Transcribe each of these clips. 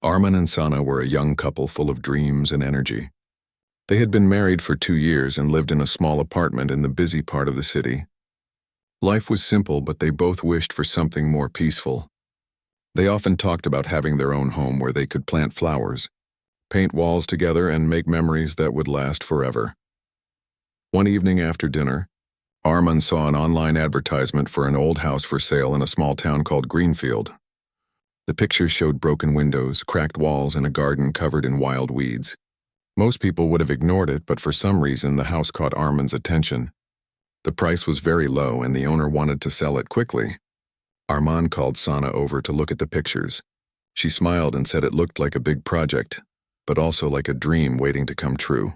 Arman and Sana were a young couple full of dreams and energy. They had been married for 2 years and lived in a small apartment in the busy part of the city. Life was simple, but they both wished for something more peaceful. They often talked about having their own home where they could plant flowers, paint walls together, and make memories that would last forever. One evening after dinner, Arman saw an online advertisement for an old house for sale in a small town called Greenfield. The pictures showed broken windows, cracked walls, and a garden covered in wild weeds. Most people would have ignored it, but for some reason the house caught Arman's attention. The price was very low and the owner wanted to sell it quickly. Arman called Sana over to look at the pictures. She smiled and said it looked like a big project, but also like a dream waiting to come true.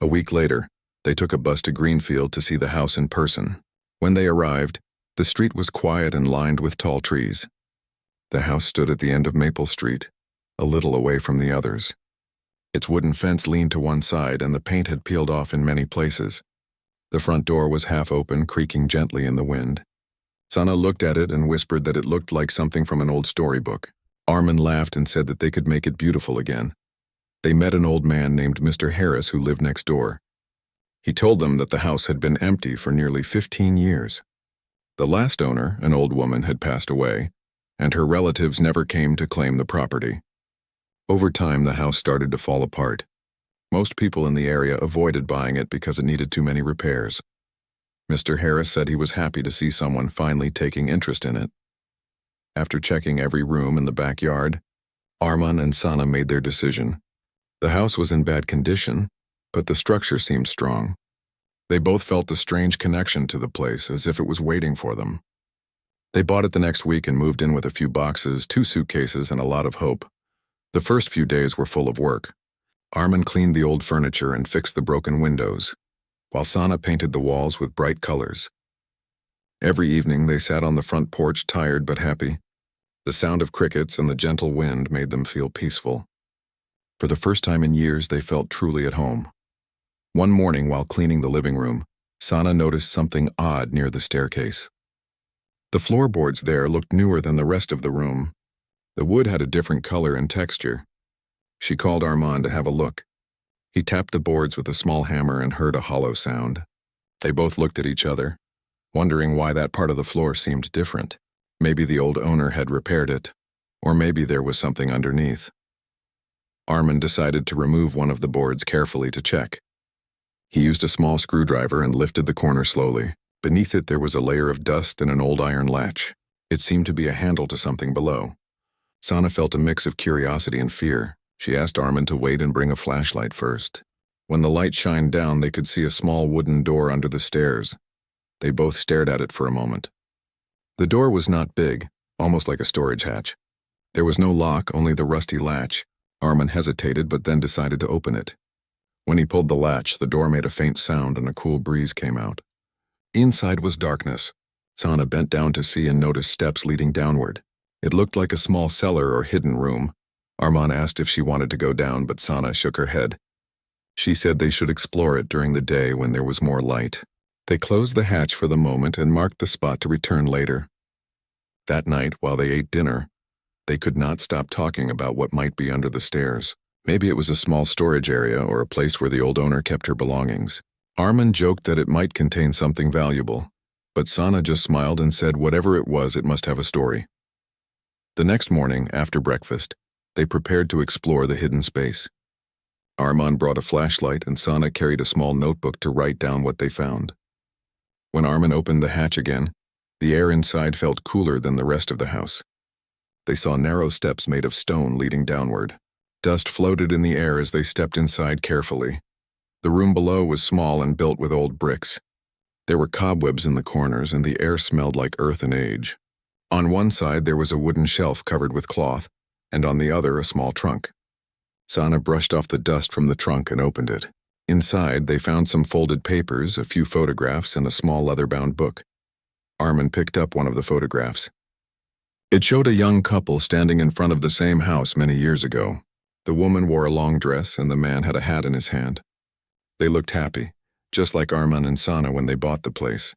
A week later, they took a bus to Greenfield to see the house in person. When they arrived, the street was quiet and lined with tall trees. The house stood at the end of Maple Street, a little away from the others. Its wooden fence leaned to one side and the paint had peeled off in many places. The front door was half open, creaking gently in the wind. Sana looked at it and whispered that it looked like something from an old storybook. Arman laughed and said that they could make it beautiful again. They met an old man named Mr. Harris who lived next door. He told them that the house had been empty for nearly 15 years. The last owner, an old woman, had passed away, and her relatives never came to claim the property. Over time, the house started to fall apart. Most people in the area avoided buying it because it needed too many repairs. Mr. Harris said he was happy to see someone finally taking interest in it. After checking every room in the backyard, Arman and Sana made their decision. The house was in bad condition, but the structure seemed strong. They both felt a strange connection to the place, as if it was waiting for them. They bought it the next week and moved in with a few boxes, 2 suitcases, and a lot of hope. The first few days were full of work. Arman cleaned the old furniture and fixed the broken windows, while Sana painted the walls with bright colors. Every evening they sat on the front porch, tired but happy. The sound of crickets and the gentle wind made them feel peaceful. For the first time in years, they felt truly at home. One morning while cleaning the living room, Sana noticed something odd near the staircase. The floorboards there looked newer than the rest of the room. The wood had a different color and texture. She called Arman to have a look. He tapped the boards with a small hammer and heard a hollow sound. They both looked at each other, wondering why that part of the floor seemed different. Maybe the old owner had repaired it, or maybe there was something underneath. Arman decided to remove one of the boards carefully to check. He used a small screwdriver and lifted the corner slowly. Beneath it there was a layer of dust and an old iron latch. It seemed to be a handle to something below. Sana felt a mix of curiosity and fear. She asked Arman to wait and bring a flashlight first. When the light shined down, they could see a small wooden door under the stairs. They both stared at it for a moment. The door was not big, almost like a storage hatch. There was no lock, only the rusty latch. Arman hesitated but then decided to open it. When he pulled the latch, the door made a faint sound and a cool breeze came out. Inside was darkness. Sana bent down to see and noticed steps leading downward. It looked like a small cellar or hidden room. Arman asked if she wanted to go down, but Sana shook her head. She said they should explore it during the day when there was more light. They closed the hatch for the moment and marked the spot to return later. That night, while they ate dinner, they could not stop talking about what might be under the stairs. Maybe it was a small storage area or a place where the old owner kept her belongings. Arman joked that it might contain something valuable, but Sana just smiled and said whatever it was, it must have a story. The next morning, after breakfast, they prepared to explore the hidden space. Arman brought a flashlight and Sana carried a small notebook to write down what they found. When Arman opened the hatch again, the air inside felt cooler than the rest of the house. They saw narrow steps made of stone leading downward. Dust floated in the air as they stepped inside carefully. The room below was small and built with old bricks. There were cobwebs in the corners and the air smelled like earth and age. On one side there was a wooden shelf covered with cloth, and on the other a small trunk. Sana brushed off the dust from the trunk and opened it. Inside they found some folded papers, a few photographs, and a small leather-bound book. Arman picked up one of the photographs. It showed a young couple standing in front of the same house many years ago. The woman wore a long dress and the man had a hat in his hand. They looked happy, just like Arman and Sana when they bought the place.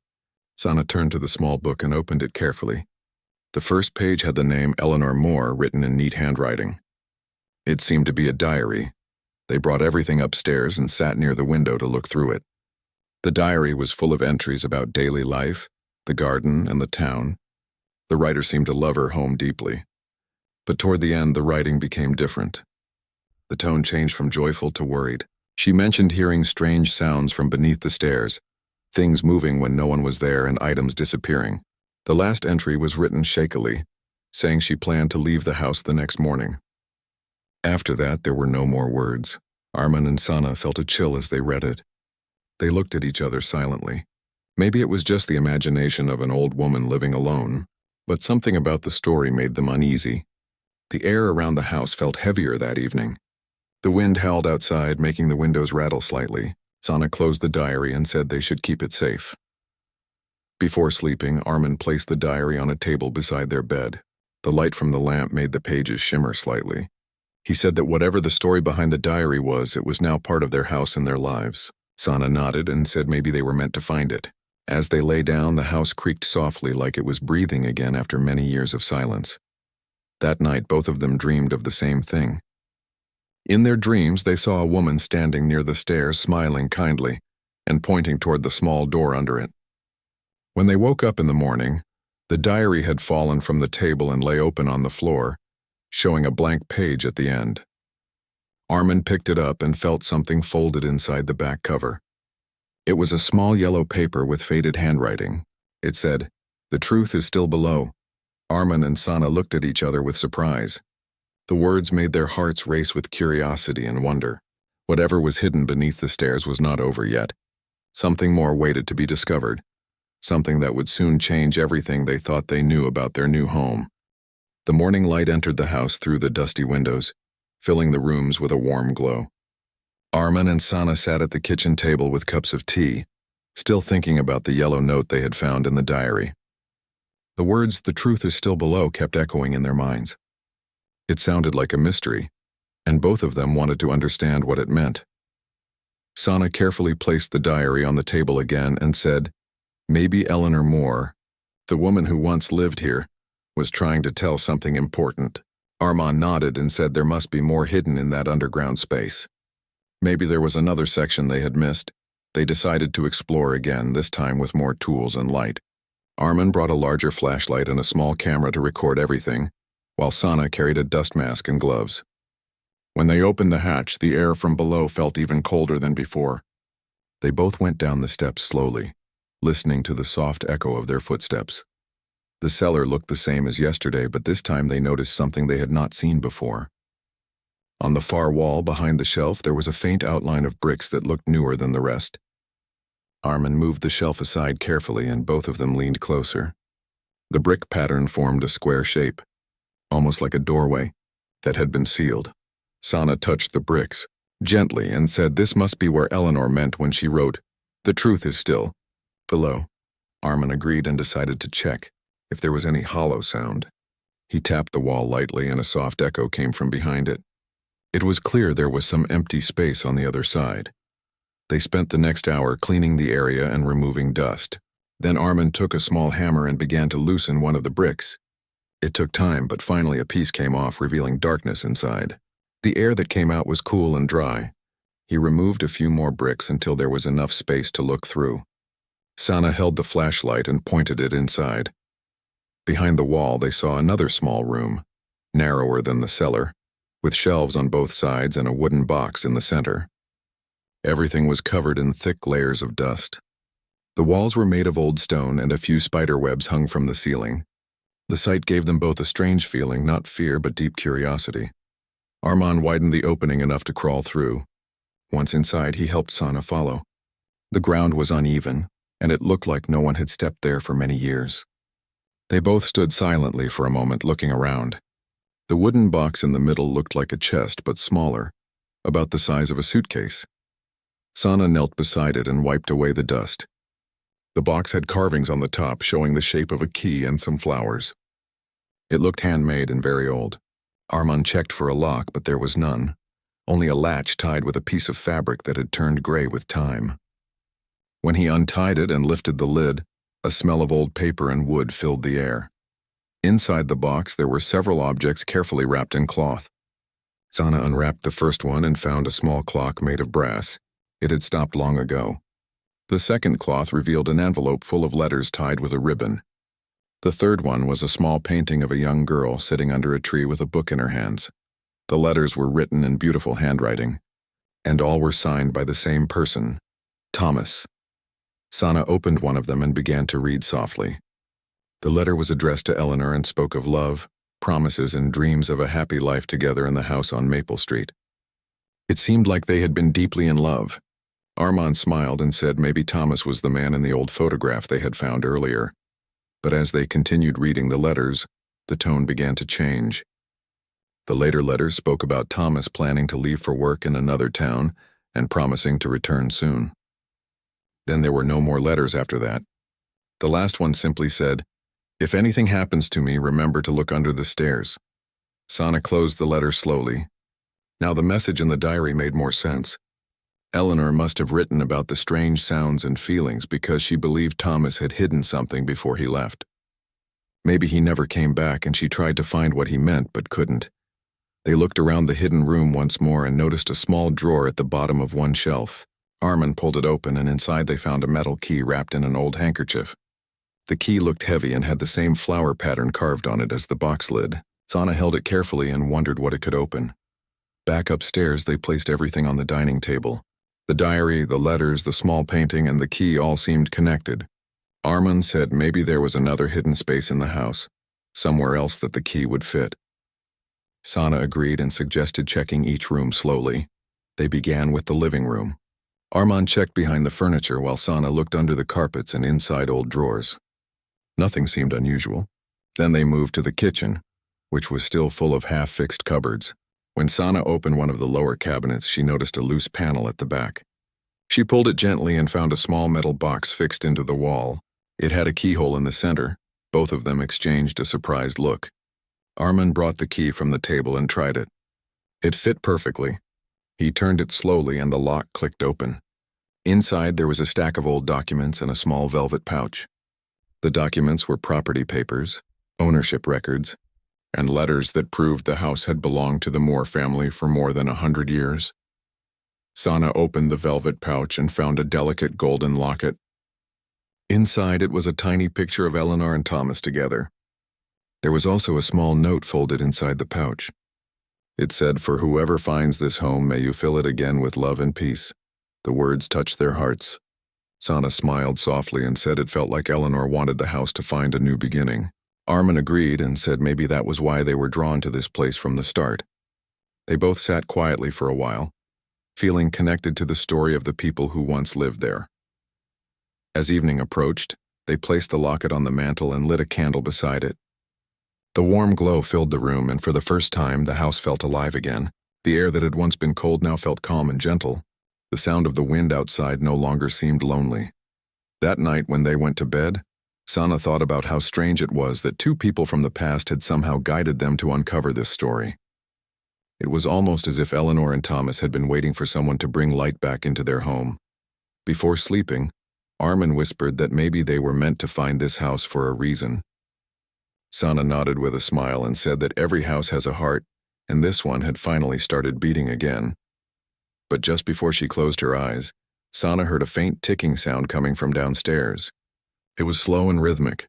Sana turned to the small book and opened it carefully. The first page had the name Eleanor Moore written in neat handwriting. It seemed to be a diary. They brought everything upstairs and sat near the window to look through it. The diary was full of entries about daily life, the garden, and the town. The writer seemed to love her home deeply. But toward the end, the writing became different. The tone changed from joyful to worried. She mentioned hearing strange sounds from beneath the stairs, things moving when no one was there and items disappearing. The last entry was written shakily, saying she planned to leave the house the next morning. After that, there were no more words. Armin and Sana felt a chill as they read it. They looked at each other silently. Maybe it was just the imagination of an old woman living alone, but something about the story made them uneasy. The air around the house felt heavier that evening. The wind howled outside, making the windows rattle slightly. Sana closed the diary and said they should keep it safe. Before sleeping, Armin placed the diary on a table beside their bed. The light from the lamp made the pages shimmer slightly. He said that whatever the story behind the diary was, it was now part of their house and their lives. Sana nodded and said maybe they were meant to find it. As they lay down, the house creaked softly like it was breathing again after many years of silence. That night, both of them dreamed of the same thing. In their dreams, they saw a woman standing near the stairs, smiling kindly and pointing toward the small door under it. When they woke up in the morning, the diary had fallen from the table and lay open on the floor, showing a blank page at the end. Armin picked it up and felt something folded inside the back cover. It was a small yellow paper with faded handwriting. It said, "The truth is still below." Armin and Sana looked at each other with surprise. The words made their hearts race with curiosity and wonder. Whatever was hidden beneath the stairs was not over yet. Something more waited to be discovered. Something that would soon change everything they thought they knew about their new home. The morning light entered the house through the dusty windows, filling the rooms with a warm glow. Armin and Sana sat at the kitchen table with cups of tea, still thinking about the yellow note they had found in the diary. The words, "The truth is still below," kept echoing in their minds. It sounded like a mystery, and both of them wanted to understand what it meant. Sana carefully placed the diary on the table again and said, "Maybe Eleanor Moore, the woman who once lived here, was trying to tell something important." Armin nodded and said there must be more hidden in that underground space. Maybe there was another section they had missed. They decided to explore again, this time with more tools and light. Armin brought a larger flashlight and a small camera to record everything, while Sana carried a dust mask and gloves. When they opened the hatch, the air from below felt even colder than before. They both went down the steps slowly, listening to the soft echo of their footsteps. The cellar looked the same as yesterday, but this time they noticed something they had not seen before. On the far wall behind the shelf, there was a faint outline of bricks that looked newer than the rest. Armin moved the shelf aside carefully, and both of them leaned closer. The brick pattern formed a square shape, almost like a doorway, that had been sealed. Sana touched the bricks gently and said this must be where Eleanor meant when she wrote, "The truth is still below." Armin agreed and decided to check if there was any hollow sound. He tapped the wall lightly and a soft echo came from behind it. It was clear there was some empty space on the other side. They spent the next hour cleaning the area and removing dust. Then Armin took a small hammer and began to loosen one of the bricks. It took time, but finally a piece came off, revealing darkness inside. The air that came out was cool and dry. He removed a few more bricks until there was enough space to look through. Sana held the flashlight and pointed it inside. Behind the wall, they saw another small room, narrower than the cellar, with shelves on both sides and a wooden box in the center. Everything was covered in thick layers of dust. The walls were made of old stone and a few spider webs hung from the ceiling. The sight gave them both a strange feeling, not fear but deep curiosity. Armin widened the opening enough to crawl through. Once inside, he helped Sana follow. The ground was uneven, and it looked like no one had stepped there for many years. They both stood silently for a moment, looking around. The wooden box in the middle looked like a chest, but smaller, about the size of a suitcase. Sana knelt beside it and wiped away the dust. The box had carvings on the top showing the shape of a key and some flowers. It looked handmade and very old. Armin checked for a lock, but there was none, only a latch tied with a piece of fabric that had turned gray with time. When he untied it and lifted the lid, a smell of old paper and wood filled the air. Inside the box, there were several objects carefully wrapped in cloth. Sana unwrapped the first one and found a small clock made of brass. It had stopped long ago. The second cloth revealed an envelope full of letters tied with a ribbon. The third one was a small painting of a young girl sitting under a tree with a book in her hands. The letters were written in beautiful handwriting, and all were signed by the same person, Thomas. Sana opened one of them and began to read softly. The letter was addressed to Eleanor and spoke of love, promises, and dreams of a happy life together in the house on Maple Street. It seemed like they had been deeply in love. Armand smiled and said maybe Thomas was the man in the old photograph they had found earlier. But as they continued reading the letters, the tone began to change. The later letters spoke about Thomas planning to leave for work in another town and promising to return soon. Then there were no more letters after that. The last one simply said, "If anything happens to me, remember to look under the stairs." Sana closed the letter slowly. Now the message in the diary made more sense. Eleanor must have written about the strange sounds and feelings because she believed Thomas had hidden something before he left. Maybe he never came back and she tried to find what he meant but couldn't. They looked around the hidden room once more and noticed a small drawer at the bottom of one shelf. Armand pulled it open and inside they found a metal key wrapped in an old handkerchief. The key looked heavy and had the same flower pattern carved on it as the box lid. Sana held it carefully and wondered what it could open. Back upstairs, they placed everything on the dining table. The diary, the letters, the small painting, and the key all seemed connected. Armand said maybe there was another hidden space in the house, somewhere else that the key would fit. Sana agreed and suggested checking each room slowly. They began with the living room. Armand checked behind the furniture while Sana looked under the carpets and inside old drawers. Nothing seemed unusual. Then they moved to the kitchen, which was still full of half-fixed cupboards. When Sana opened one of the lower cabinets, she noticed a loose panel at the back. She pulled it gently and found a small metal box fixed into the wall. It had a keyhole in the center. Both of them exchanged a surprised look. Armand brought the key from the table and tried it. It fit perfectly. He turned it slowly and the lock clicked open. Inside there was a stack of old documents and a small velvet pouch. The documents were property papers, ownership records, and letters that proved the house had belonged to the Moore family for more than 100 years. Sana opened the velvet pouch and found a delicate golden locket. Inside it was a tiny picture of Eleanor and Thomas together. There was also a small note folded inside the pouch. It said, "For whoever finds this home, may you fill it again with love and peace." The words touched their hearts. Sana smiled softly and said it felt like Eleanor wanted the house to find a new beginning. Armand agreed and said maybe that was why they were drawn to this place from the start. They both sat quietly for a while, feeling connected to the story of the people who once lived there. As evening approached, they placed the locket on the mantel and lit a candle beside it. The warm glow filled the room, and for the first time, the house felt alive again. The air that had once been cold now felt calm and gentle. The sound of the wind outside no longer seemed lonely. That night, when they went to bed, Sana thought about how strange it was that two people from the past had somehow guided them to uncover this story. It was almost as if Eleanor and Thomas had been waiting for someone to bring light back into their home. Before sleeping, Armand whispered that maybe they were meant to find this house for a reason. Sana nodded with a smile and said that every house has a heart, and this one had finally started beating again. But just before she closed her eyes, Sana heard a faint ticking sound coming from downstairs. It was slow and rhythmic,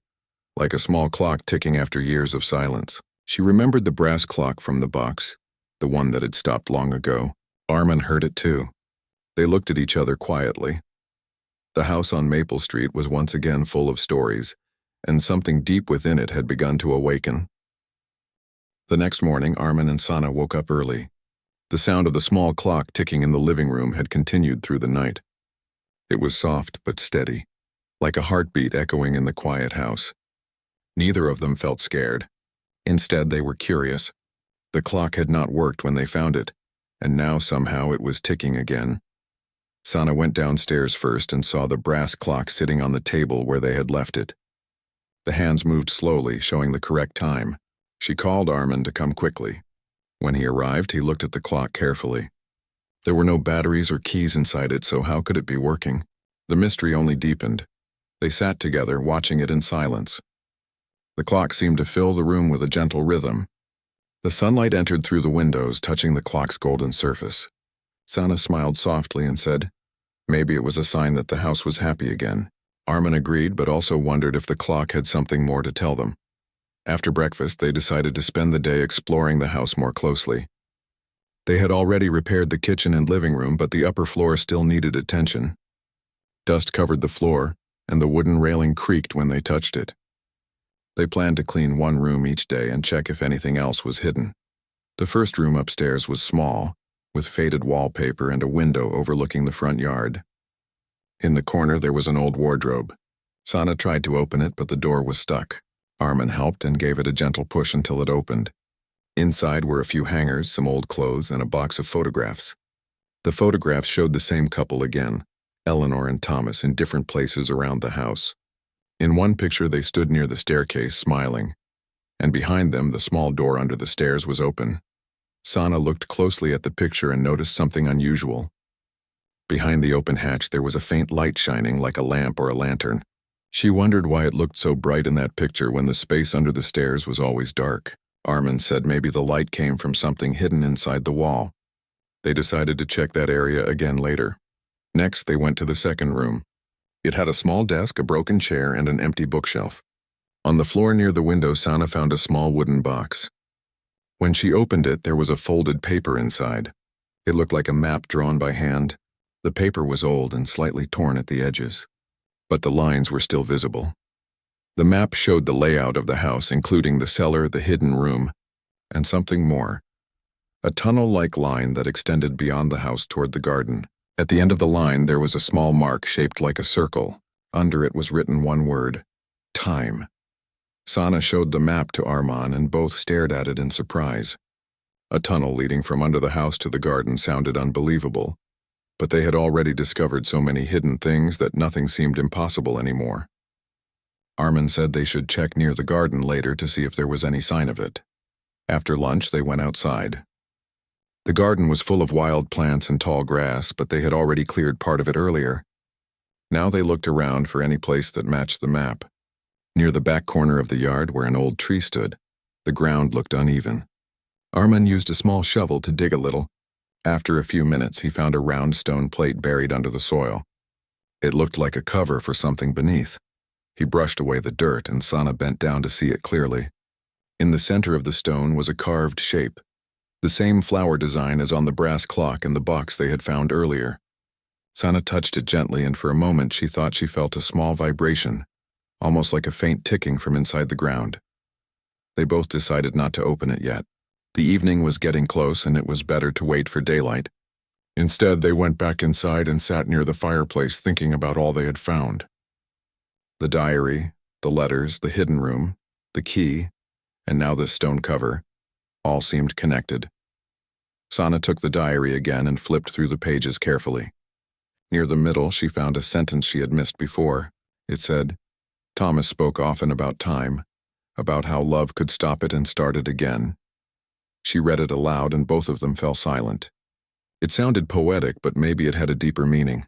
like a small clock ticking after years of silence. She remembered the brass clock from the box, the one that had stopped long ago. Armand heard it too. They looked at each other quietly. The house on Maple Street was once again full of stories, and something deep within it had begun to awaken. The next morning, Armand and Sana woke up early. The sound of the small clock ticking in the living room had continued through the night. It was soft but steady, like a heartbeat echoing in the quiet house. Neither of them felt scared. Instead, they were curious. The clock had not worked when they found it, and now somehow it was ticking again. Sana went downstairs first and saw the brass clock sitting on the table where they had left it. The hands moved slowly, showing the correct time. She called Armand to come quickly. When he arrived, he looked at the clock carefully. There were no batteries or keys inside it, so how could it be working? The mystery only deepened. They sat together, watching it in silence. The clock seemed to fill the room with a gentle rhythm. The sunlight entered through the windows, touching the clock's golden surface. Sana smiled softly and said, maybe it was a sign that the house was happy again. Armin agreed, but also wondered if the clock had something more to tell them. After breakfast, they decided to spend the day exploring the house more closely. They had already repaired the kitchen and living room, but the upper floor still needed attention. Dust covered the floor, and the wooden railing creaked when they touched it. They planned to clean one room each day and check if anything else was hidden. The first room upstairs was small, with faded wallpaper and a window overlooking the front yard. In the corner there was an old wardrobe. Sana tried to open it, but the door was stuck. Armin helped and gave it a gentle push until it opened. Inside were a few hangers, some old clothes, and a box of photographs. The photographs showed the same couple again, Eleanor and Thomas, in different places around the house. In one picture they stood near the staircase, smiling, and behind them the small door under the stairs was open. Sana looked closely at the picture and noticed something unusual. Behind the open hatch there was a faint light shining like a lamp or a lantern. She wondered why it looked so bright in that picture when the space under the stairs was always dark. Armin said maybe the light came from something hidden inside the wall. They decided to check that area again later. Next, they went to the second room. It had a small desk, a broken chair, and an empty bookshelf. On the floor near the window, Sana found a small wooden box. When she opened it, there was a folded paper inside. It looked like a map drawn by hand. The paper was old and slightly torn at the edges, but the lines were still visible. The map showed the layout of the house, including the cellar, the hidden room, and something more. A tunnel-like line that extended beyond the house toward the garden. At the end of the line, there was a small mark shaped like a circle. Under it was written one word: time. Sana showed the map to Armin, and both stared at it in surprise. A tunnel leading from under the house to the garden sounded unbelievable, but they had already discovered so many hidden things that nothing seemed impossible anymore. Armin said they should check near the garden later to see if there was any sign of it. After lunch, they went outside. The garden was full of wild plants and tall grass, but they had already cleared part of it earlier. Now they looked around for any place that matched the map. Near the back corner of the yard, where an old tree stood, the ground looked uneven. Armin used a small shovel to dig a little. After a few minutes, he found a round stone plate buried under the soil. It looked like a cover for something beneath. He brushed away the dirt, and Sana bent down to see it clearly. In the center of the stone was a carved shape, the same flower design as on the brass clock in the box they had found earlier. Sana touched it gently, and for a moment she thought she felt a small vibration, almost like a faint ticking from inside the ground. They both decided not to open it yet. The evening was getting close, and it was better to wait for daylight. Instead, they went back inside and sat near the fireplace thinking about all they had found. The diary, the letters, the hidden room, the key, and now this stone cover, all seemed connected. Sana took the diary again and flipped through the pages carefully. Near the middle, she found a sentence she had missed before. It said, Thomas spoke often about time, about how love could stop it and start it again. She read it aloud, and both of them fell silent. It sounded poetic, but maybe it had a deeper meaning.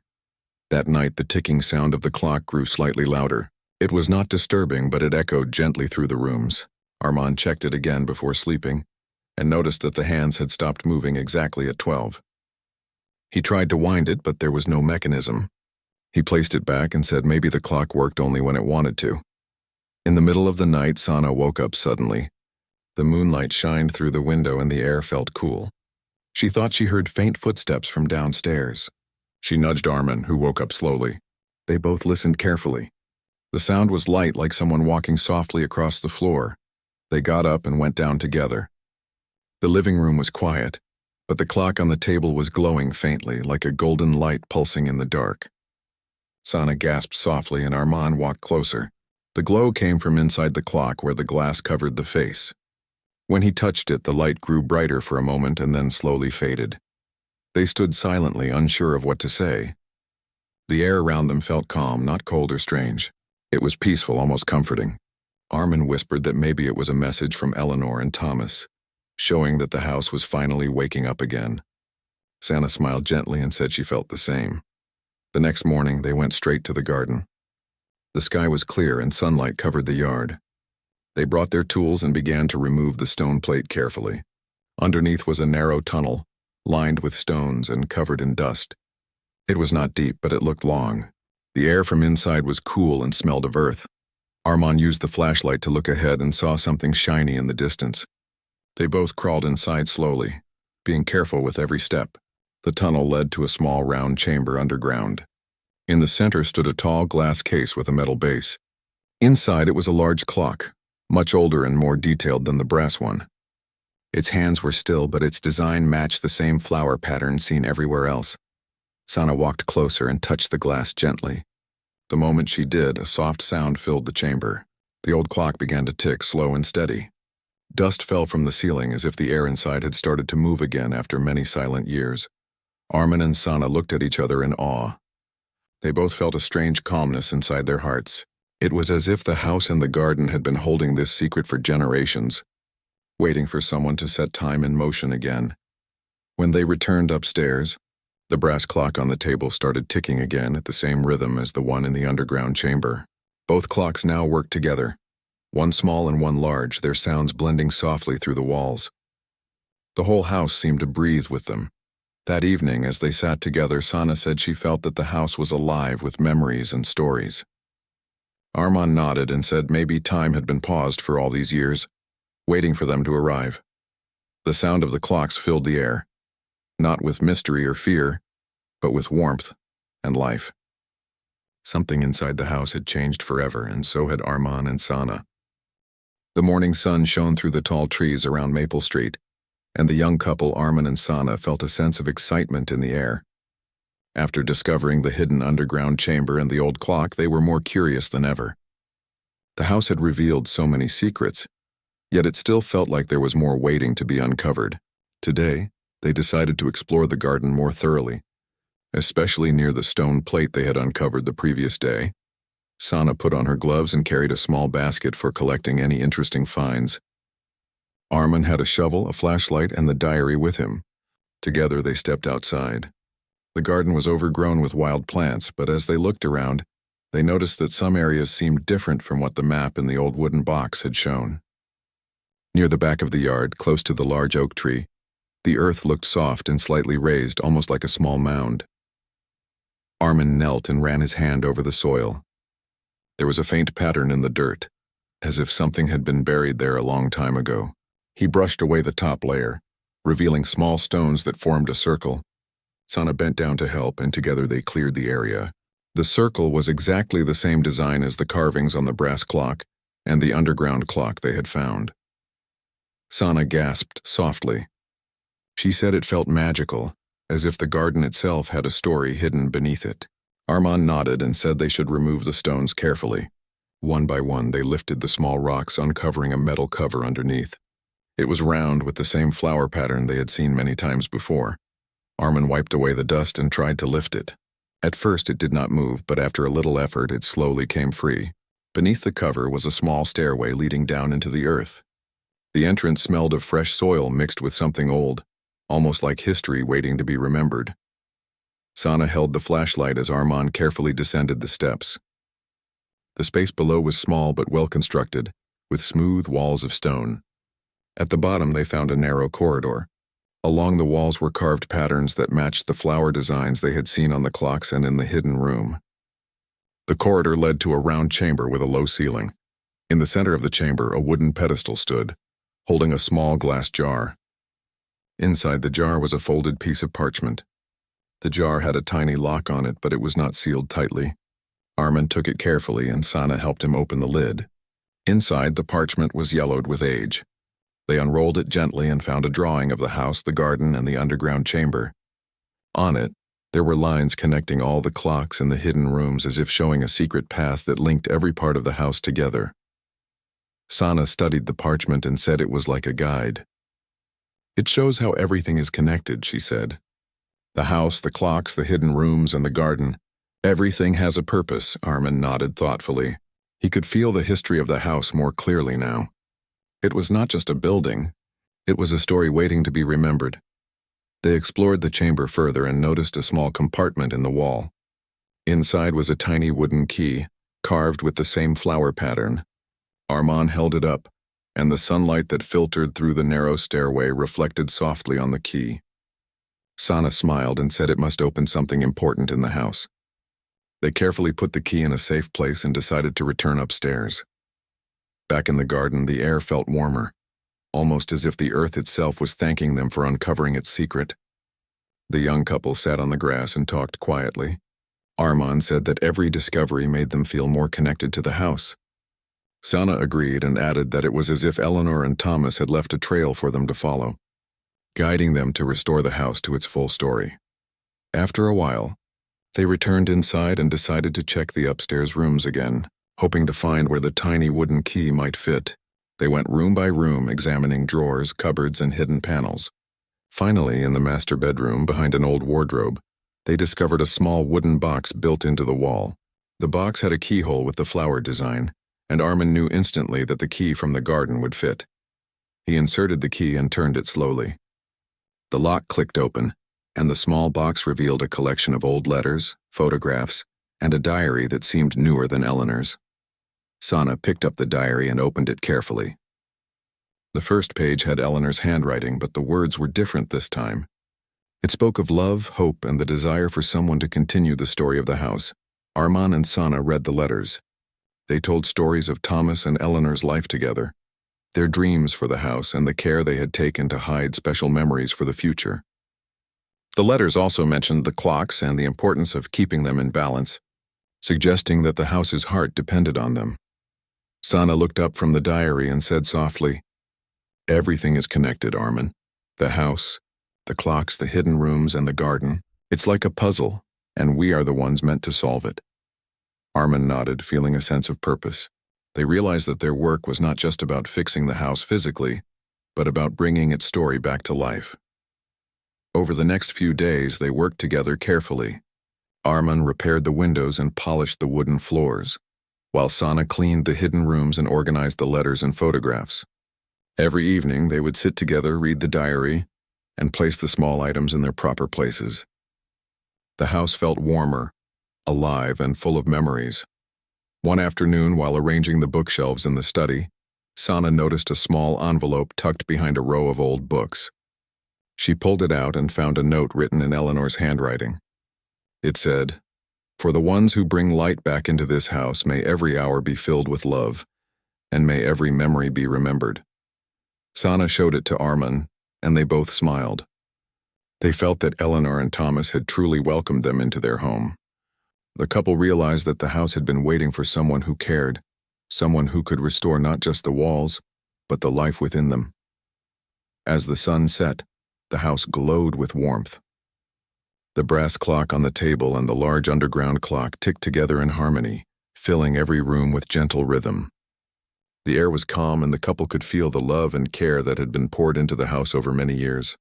That night, the ticking sound of the clock grew slightly louder. It was not disturbing, but it echoed gently through the rooms. Armin checked it again before sleeping, and noticed that the hands had stopped moving exactly at 12. He tried to wind it, but there was no mechanism. He placed it back and said maybe the clock worked only when it wanted to. In the middle of the night, Sana woke up suddenly. The moonlight shined through the window and the air felt cool. She thought she heard faint footsteps from downstairs. She nudged Armin, who woke up slowly. They both listened carefully. The sound was light, like someone walking softly across the floor. They got up and went down together. The living room was quiet, but the clock on the table was glowing faintly, like a golden light pulsing in the dark. Sana gasped softly, and Armin walked closer. The glow came from inside the clock, where the glass covered the face. When he touched it, the light grew brighter for a moment and then slowly faded. They stood silently, unsure of what to say. The air around them felt calm, not cold or strange. It was peaceful, almost comforting. Armin whispered that maybe it was a message from Eleanor and Thomas, showing that the house was finally waking up again. Sana smiled gently and said she felt the same. The next morning, they went straight to the garden. The sky was clear and sunlight covered the yard. They brought their tools and began to remove the stone plate carefully. Underneath was a narrow tunnel, lined with stones and covered in dust. It was not deep, but it looked long. The air from inside was cool and smelled of earth. Armand used the flashlight to look ahead and saw something shiny in the distance. They both crawled inside slowly, being careful with every step. The tunnel led to a small round chamber underground. In the center stood a tall glass case with a metal base. Inside it was a large clock, much older and more detailed than the brass one. Its hands were still, but its design matched the same flower pattern seen everywhere else. Sana walked closer and touched the glass gently. The moment she did, a soft sound filled the chamber. The old clock began to tick, slow and steady. Dust fell from the ceiling as if the air inside had started to move again after many silent years. Armin and Sana looked at each other in awe. They both felt a strange calmness inside their hearts. It was as if the house and the garden had been holding this secret for generations, waiting for someone to set time in motion again. When they returned upstairs, the brass clock on the table started ticking again at the same rhythm as the one in the underground chamber. Both clocks now worked together, one small and one large, their sounds blending softly through the walls. The whole house seemed to breathe with them. That evening, as they sat together, Sana said she felt that the house was alive with memories and stories. Armand nodded and said maybe time had been paused for all these years, waiting for them to arrive. The sound of the clocks filled the air, not with mystery or fear, but with warmth and life. Something inside the house had changed forever, and so had Armand and Sana. The morning sun shone through the tall trees around Maple Street, and the young couple, Armin and Sana, felt a sense of excitement in the air. After discovering the hidden underground chamber and the old clock, they were more curious than ever. The house had revealed so many secrets, yet it still felt like there was more waiting to be uncovered. Today, they decided to explore the garden more thoroughly, especially near the stone plate they had uncovered the previous day. Sana put on her gloves and carried a small basket for collecting any interesting finds. Armin had a shovel, a flashlight, and the diary with him. Together they stepped outside. The garden was overgrown with wild plants, but as they looked around, they noticed that some areas seemed different from what the map in the old wooden box had shown. Near the back of the yard, close to the large oak tree, the earth looked soft and slightly raised, almost like a small mound. Armin knelt and ran his hand over the soil. There was a faint pattern in the dirt, as if something had been buried there a long time ago. He brushed away the top layer, revealing small stones that formed a circle. Sana bent down to help, and together they cleared the area. The circle was exactly the same design as the carvings on the brass clock and the underground clock they had found. Sana gasped softly. She said it felt magical, as if the garden itself had a story hidden beneath it. Armand nodded and said they should remove the stones carefully. One by one, they lifted the small rocks, uncovering a metal cover underneath. It was round with the same flower pattern they had seen many times before. Armin wiped away the dust and tried to lift it. At first it did not move, but after a little effort it slowly came free. Beneath the cover was a small stairway leading down into the earth. The entrance smelled of fresh soil mixed with something old, almost like history waiting to be remembered. Sana held the flashlight as Armand carefully descended the steps. The space below was small but well constructed, with smooth walls of stone. At the bottom they found a narrow corridor. Along the walls were carved patterns that matched the flower designs they had seen on the clocks and in the hidden room. The corridor led to a round chamber with a low ceiling. In the center of the chamber, a wooden pedestal stood, holding a small glass jar. Inside the jar was a folded piece of parchment. The jar had a tiny lock on it, but it was not sealed tightly. Armin took it carefully, and Sana helped him open the lid. Inside, the parchment was yellowed with age. They unrolled it gently and found a drawing of the house, the garden, and the underground chamber. On it, there were lines connecting all the clocks in the hidden rooms, as if showing a secret path that linked every part of the house together. Sana studied the parchment and said it was like a guide. "It shows how everything is connected," she said. "The house, the clocks, the hidden rooms, and the garden. Everything has a purpose," Armin nodded thoughtfully. He could feel the history of the house more clearly now. It was not just a building. It was a story waiting to be remembered. They explored the chamber further and noticed a small compartment in the wall. Inside was a tiny wooden key, carved with the same flower pattern. Armand held it up, and the sunlight that filtered through the narrow stairway reflected softly on the key. Sana smiled and said it must open something important in the house. They carefully put the key in a safe place and decided to return upstairs. Back in the garden, the air felt warmer, almost as if the earth itself was thanking them for uncovering its secret. The young couple sat on the grass and talked quietly. Armand said that every discovery made them feel more connected to the house. Sana agreed and added that it was as if Eleanor and Thomas had left a trail for them to follow, guiding them to restore the house to its full story. After a while, they returned inside and decided to check the upstairs rooms again, hoping to find where the tiny wooden key might fit. They went room by room, examining drawers, cupboards, and hidden panels. Finally, in the master bedroom, behind an old wardrobe, they discovered a small wooden box built into the wall. The box had a keyhole with the flower design, and Armand knew instantly that the key from the garden would fit. He inserted the key and turned it slowly. The lock clicked open, and the small box revealed a collection of old letters, photographs, and a diary that seemed newer than Eleanor's. Sana picked up the diary and opened it carefully. The first page had Eleanor's handwriting, but the words were different this time. It spoke of love, hope, and the desire for someone to continue the story of the house. Armand and Sana read the letters. They told stories of Thomas and Eleanor's life together, their dreams for the house, and the care they had taken to hide special memories for the future. The letters also mentioned the clocks and the importance of keeping them in balance, suggesting that the house's heart depended on them. Sana looked up from the diary and said softly, "Everything is connected, Armand. The house, the clocks, the hidden rooms, and the garden. It's like a puzzle, and we are the ones meant to solve it." Armand nodded, feeling a sense of purpose. They realized that their work was not just about fixing the house physically, but about bringing its story back to life. Over the next few days, they worked together carefully. Armand repaired the windows and polished the wooden floors, while Sana cleaned the hidden rooms and organized the letters and photographs. Every evening, they would sit together, read the diary, and place the small items in their proper places. The house felt warmer, alive, and full of memories. One afternoon, while arranging the bookshelves in the study, Sana noticed a small envelope tucked behind a row of old books. She pulled it out and found a note written in Eleanor's handwriting. It said, "For the ones who bring light back into this house, may every hour be filled with love, and may every memory be remembered." Sana showed it to Armand, and they both smiled. They felt that Eleanor and Thomas had truly welcomed them into their home. The couple realized that the house had been waiting for someone who cared, someone who could restore not just the walls, but the life within them. As the sun set, the house glowed with warmth. The brass clock on the table and the large underground clock ticked together in harmony, filling every room with gentle rhythm. The air was calm, and the couple could feel the love and care that had been poured into the house over many years.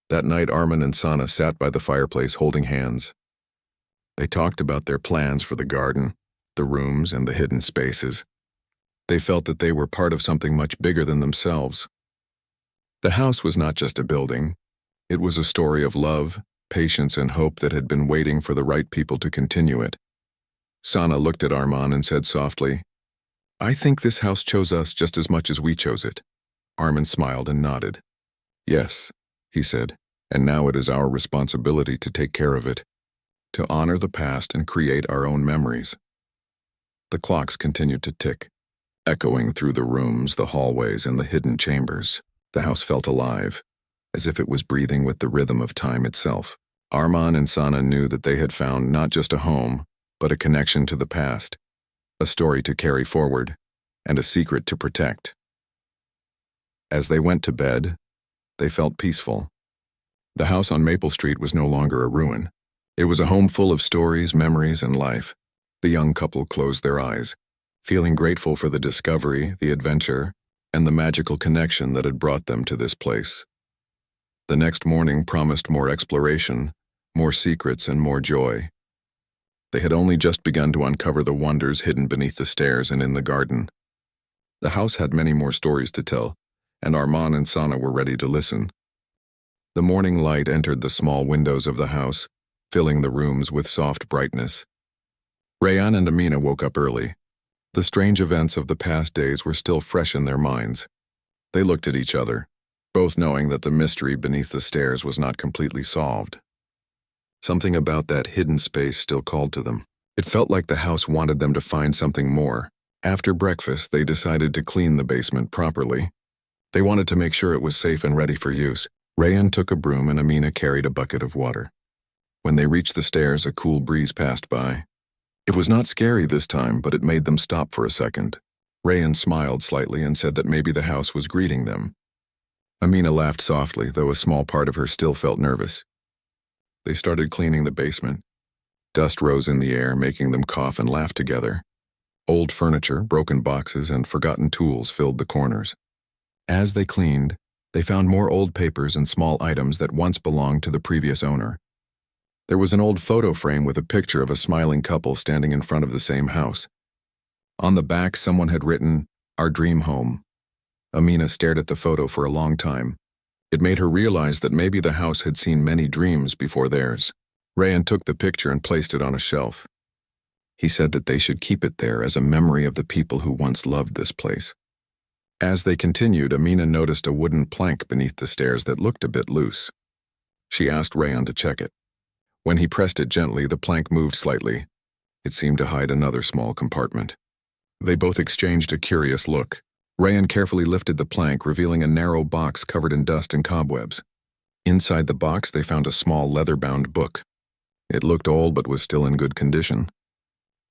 That night, Armand and Sana sat by the fireplace holding hands. They talked about their plans for the garden, the rooms, and the hidden spaces. They felt that they were part of something much bigger than themselves. The house was not just a building. It was a story of love, patience, and hope that had been waiting for the right people to continue it. Sana looked at Armand and said softly, "I think this house chose us just as much as we chose it." Armand smiled and nodded. "Yes," he said, "and now it is our responsibility to take care of it, to honor the past and create our own memories." The clocks continued to tick, echoing through the rooms, the hallways, and the hidden chambers. The house felt alive, as if it was breathing with the rhythm of time itself. Armand and Sana knew that they had found not just a home, but a connection to the past, a story to carry forward, and a secret to protect. As they went to bed, they felt peaceful. The house on Maple Street was no longer a ruin. It was a home full of stories, memories, and life. The young couple closed their eyes, feeling grateful for the discovery, the adventure, and the magical connection that had brought them to this place. The next morning promised more exploration, more secrets, and more joy. They had only just begun to uncover the wonders hidden beneath the stairs and in the garden. The house had many more stories to tell, and Armand and Sana were ready to listen. The morning light entered the small windows of the house, filling the rooms with soft brightness. Rayan and Amina woke up early. The strange events of the past days were still fresh in their minds. They looked at each other, both knowing that the mystery beneath the stairs was not completely solved. Something about that hidden space still called to them. It felt like the house wanted them to find something more. After breakfast, they decided to clean the basement properly. They wanted to make sure it was safe and ready for use. Rayan took a broom and Amina carried a bucket of water. When they reached the stairs, a cool breeze passed by. It was not scary this time, but it made them stop for a second. Rayan smiled slightly and said that maybe the house was greeting them. Amina laughed softly, though a small part of her still felt nervous. They started cleaning the basement. Dust rose in the air, making them cough and laugh together. Old furniture, broken boxes, and forgotten tools filled the corners. As they cleaned, they found more old papers and small items that once belonged to the previous owner. There was an old photo frame with a picture of a smiling couple standing in front of the same house. On the back, someone had written, "Our dream home." Amina stared at the photo for a long time. It made her realize that maybe the house had seen many dreams before theirs. Rayan took the picture and placed it on a shelf. He said that they should keep it there as a memory of the people who once loved this place. As they continued, Amina noticed a wooden plank beneath the stairs that looked a bit loose. She asked Rayan to check it. When he pressed it gently, the plank moved slightly. It seemed to hide another small compartment. They both exchanged a curious look. Rayan carefully lifted the plank, revealing a narrow box covered in dust and cobwebs. Inside the box, they found a small leather-bound book. It looked old but was still in good condition.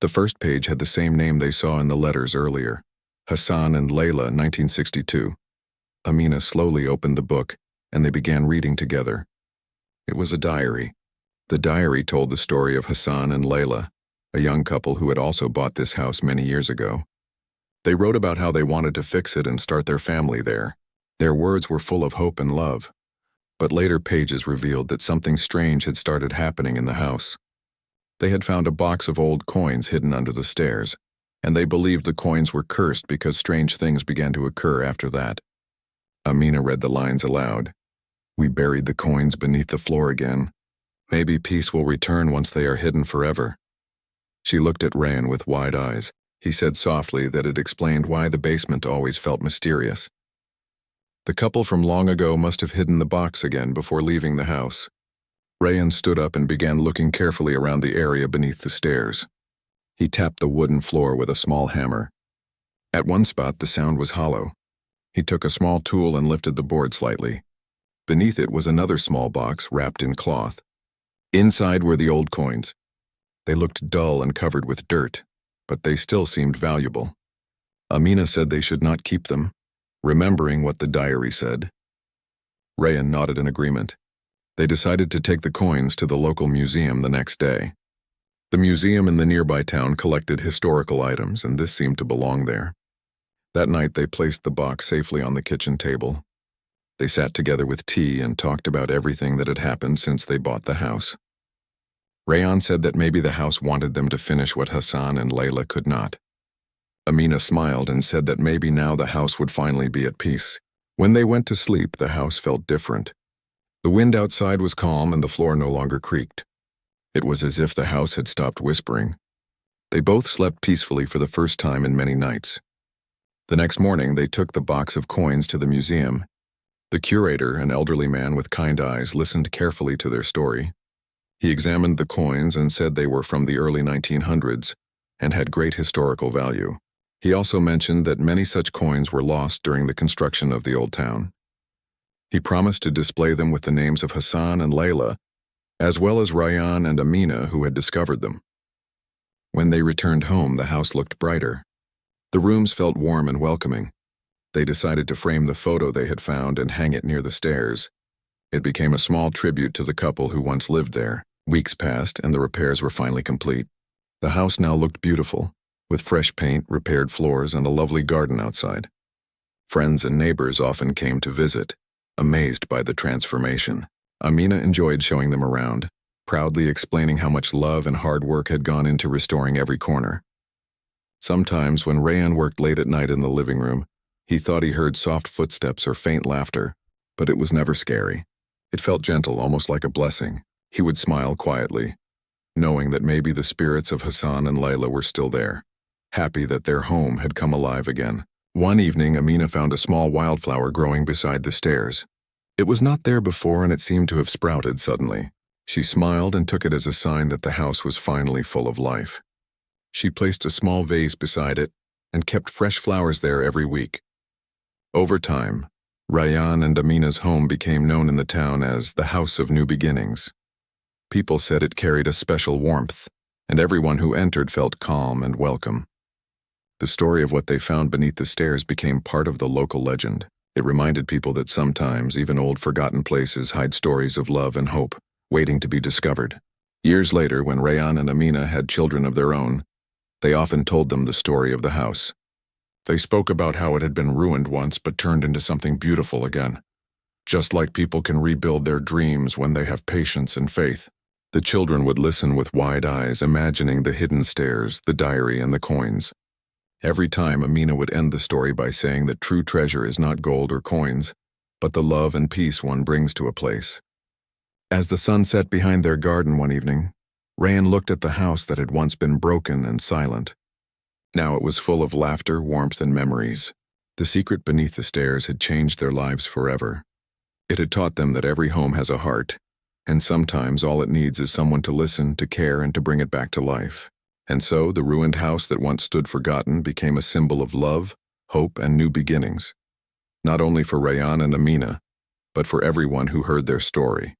The first page had the same name they saw in the letters earlier, Hassan and Layla, 1962. Amina slowly opened the book, and they began reading together. It was a diary. The diary told the story of Hassan and Layla, a young couple who had also bought this house many years ago. They wrote about how they wanted to fix it and start their family there. Their words were full of hope and love. But later pages revealed that something strange had started happening in the house. They had found a box of old coins hidden under the stairs, and they believed the coins were cursed because strange things began to occur after that. Amina read the lines aloud. "We buried the coins beneath the floor again. Maybe peace will return once they are hidden forever." She looked at Rayan with wide eyes. He said softly that it explained why the basement always felt mysterious. The couple from long ago must have hidden the box again before leaving the house. Rayan stood up and began looking carefully around the area beneath the stairs. He tapped the wooden floor with a small hammer. At one spot, the sound was hollow. He took a small tool and lifted the board slightly. Beneath it was another small box wrapped in cloth. Inside were the old coins. They looked dull and covered with dirt, but they still seemed valuable. Amina said they should not keep them, remembering what the diary said. Rayan nodded in agreement. They decided to take the coins to the local museum the next day. The museum in the nearby town collected historical items, and this seemed to belong there. That night, they placed the box safely on the kitchen table. They sat together with tea and talked about everything that had happened since they bought the house. Rayan said that maybe the house wanted them to finish what Hassan and Layla could not. Amina smiled and said that maybe now the house would finally be at peace. When they went to sleep, the house felt different. The wind outside was calm and the floor no longer creaked. It was as if the house had stopped whispering. They both slept peacefully for the first time in many nights. The next morning, they took the box of coins to the museum. The curator, an elderly man with kind eyes, listened carefully to their story. He examined the coins and said they were from the early 1900s and had great historical value. He also mentioned that many such coins were lost during the construction of the old town. He promised to display them with the names of Hassan and Layla, as well as Rayan and Amina, who had discovered them. When they returned home, the house looked brighter. The rooms felt warm and welcoming. They decided to frame the photo they had found and hang it near the stairs. It became a small tribute to the couple who once lived there. Weeks passed, and the repairs were finally complete. The house now looked beautiful, with fresh paint, repaired floors, and a lovely garden outside. Friends and neighbors often came to visit, amazed by the transformation. Amina enjoyed showing them around, proudly explaining how much love and hard work had gone into restoring every corner. Sometimes, when Rayan worked late at night in the living room, he thought he heard soft footsteps or faint laughter, but it was never scary. It felt gentle, almost like a blessing. He would smile quietly, knowing that maybe the spirits of Hassan and Layla were still there. happy that their home had come alive again. One evening, Amina found a small wildflower growing beside the stairs. It was not there before, and it seemed to have sprouted suddenly. She smiled and took it as a sign that the house was finally full of life. She placed a small vase beside it and kept fresh flowers there every week. Over time, Rayyan and Amina's home became known in the town as the House of New Beginnings. People said it carried a special warmth, and everyone who entered felt calm and welcome. The story of what they found beneath the stairs became part of the local legend. It reminded people that sometimes even old forgotten places hide stories of love and hope, waiting to be discovered. Years later, when Rayyan and Amina had children of their own, they often told them the story of the house. They spoke about how it had been ruined once but turned into something beautiful again. Just like people can rebuild their dreams when they have patience and faith. The children would listen with wide eyes, imagining the hidden stairs, the diary, and the coins. Every time, Amina would end the story by saying that true treasure is not gold or coins, but the love and peace one brings to a place. As the sun set behind their garden one evening, Rayyan looked at the house that had once been broken and silent. Now it was full of laughter, warmth, and memories. The secret beneath the stairs had changed their lives forever. It had taught them that every home has a heart, and sometimes all it needs is someone to listen, to care, and to bring it back to life. And so the ruined house that once stood forgotten became a symbol of love, hope, and new beginnings. Not only for Rayyan and Amina, but for everyone who heard their story.